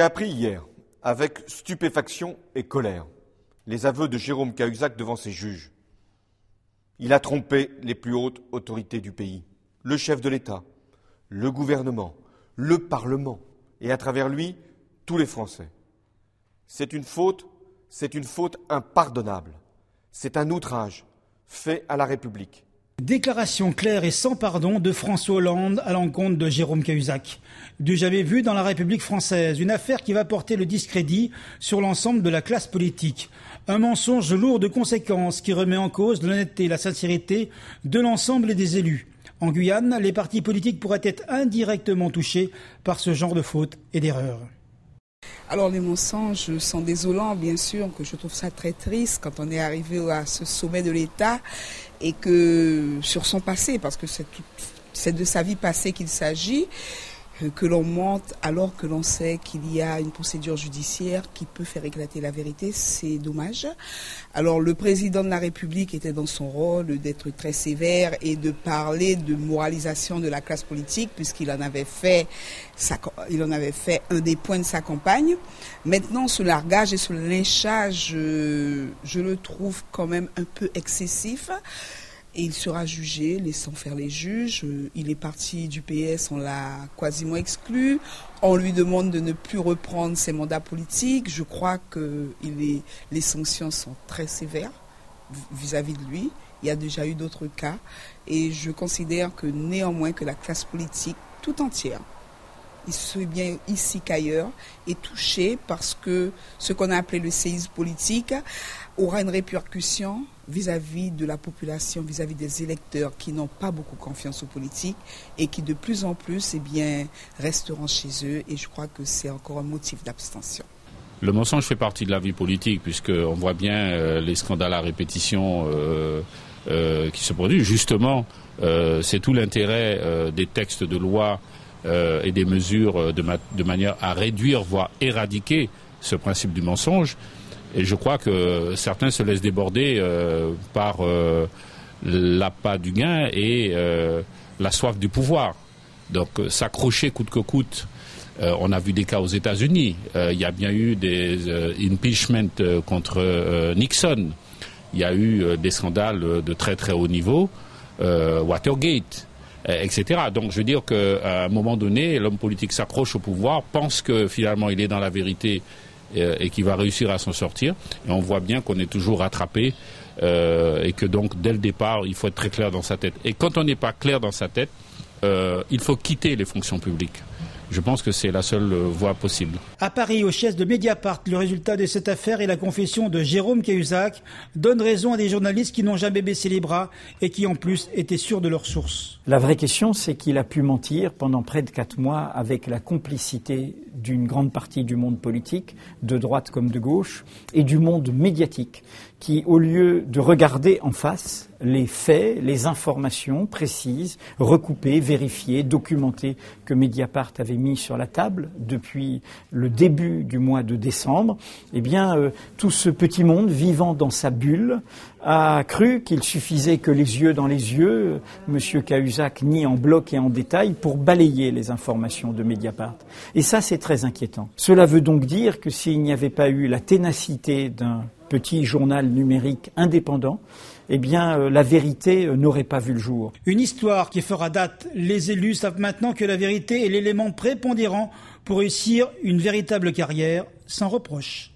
J'ai appris hier, avec stupéfaction et colère, les aveux de Jérôme Cahuzac devant ses juges. Il a trompé les plus hautes autorités du pays, le chef de l'État, le gouvernement, le Parlement et à travers lui, tous les Français. C'est une faute impardonnable. C'est un outrage fait à la République. Déclaration claire et sans pardon de François Hollande à l'encontre de Jérôme Cahuzac. Du jamais vu dans la République française, une affaire qui va porter le discrédit sur l'ensemble de la classe politique. Un mensonge lourd de conséquences qui remet en cause l'honnêteté et la sincérité de l'ensemble des élus. En Guyane, les partis politiques pourraient être indirectement touchés par ce genre de fautes et d'erreurs. Alors les mensonges sont désolants, bien sûr, que je trouve ça très triste quand on est arrivé à ce sommet de l'État et que sur son passé, parce que c'est de sa vie passée qu'il s'agit, que l'on mente alors que l'on sait qu'il y a une procédure judiciaire qui peut faire éclater la vérité, c'est dommage. Alors le président de la République était dans son rôle d'être très sévère et de parler de moralisation de la classe politique puisqu'il en avait fait un des points de sa campagne. Maintenant, ce largage et ce lynchage, je le trouve quand même un peu excessif. Et il sera jugé, laissant faire les juges. Il est parti du PS, on l'a quasiment exclu. On lui demande de ne plus reprendre ses mandats politiques. Je crois que les sanctions sont très sévères vis-à-vis de lui. Il y a déjà eu d'autres cas. Et je considère que néanmoins que la classe politique tout entière, aussi bien ici qu'ailleurs, est touchée parce que ce qu'on a appelé le séisme politique aura une répercussion vis-à-vis de la population, vis-à-vis des électeurs qui n'ont pas beaucoup confiance aux politiques et qui de plus en plus resteront chez eux. Et je crois que c'est encore un motif d'abstention. Le mensonge fait partie de la vie politique puisqu'on voit bien les scandales à répétition qui se produisent. Justement, c'est tout l'intérêt des textes de loi et des mesures de manière à réduire, voire éradiquer ce principe du mensonge. Et je crois que certains se laissent déborder par l'appât du gain et la soif du pouvoir. Donc s'accrocher coûte que coûte. On a vu des cas aux États-Unis. Il y a bien eu des impeachments contre Nixon. Il y a eu des scandales de très très haut niveau, Watergate, etc. Donc je veux dire qu'à un moment donné, l'homme politique s'accroche au pouvoir, pense que finalement il est dans la vérité et qu'il va réussir à s'en sortir. Et on voit bien qu'on est toujours rattrapé et que donc dès le départ, il faut être très clair dans sa tête. Et quand on n'est pas clair dans sa tête, il faut quitter les fonctions publiques. Je pense que c'est la seule voie possible. À Paris, au siège de Mediapart, le résultat de cette affaire et la confession de Jérôme Cahuzac donnent raison à des journalistes qui n'ont jamais baissé les bras et qui en plus étaient sûrs de leurs sources. La vraie question, c'est qu'il a pu mentir pendant près de 4 mois avec la complicité d'une grande partie du monde politique, de droite comme de gauche, et du monde médiatique, qui, au lieu de regarder en face les faits, les informations précises, recoupées, vérifiées, documentées que Mediapart avait mis sur la table depuis le début du mois de décembre, eh bien, tout ce petit monde vivant dans sa bulle a cru qu'il suffisait que les yeux dans les yeux, M. Cahuzac nie en bloc et en détail pour balayer les informations de Mediapart. Et ça, c'est très inquiétant. Cela veut donc dire que s'il n'y avait pas eu la ténacité d'un petit journal numérique indépendant, eh bien, la vérité n'aurait pas vu le jour. Une histoire qui fera date. Les élus savent maintenant que la vérité est l'élément prépondérant pour réussir une véritable carrière sans reproche.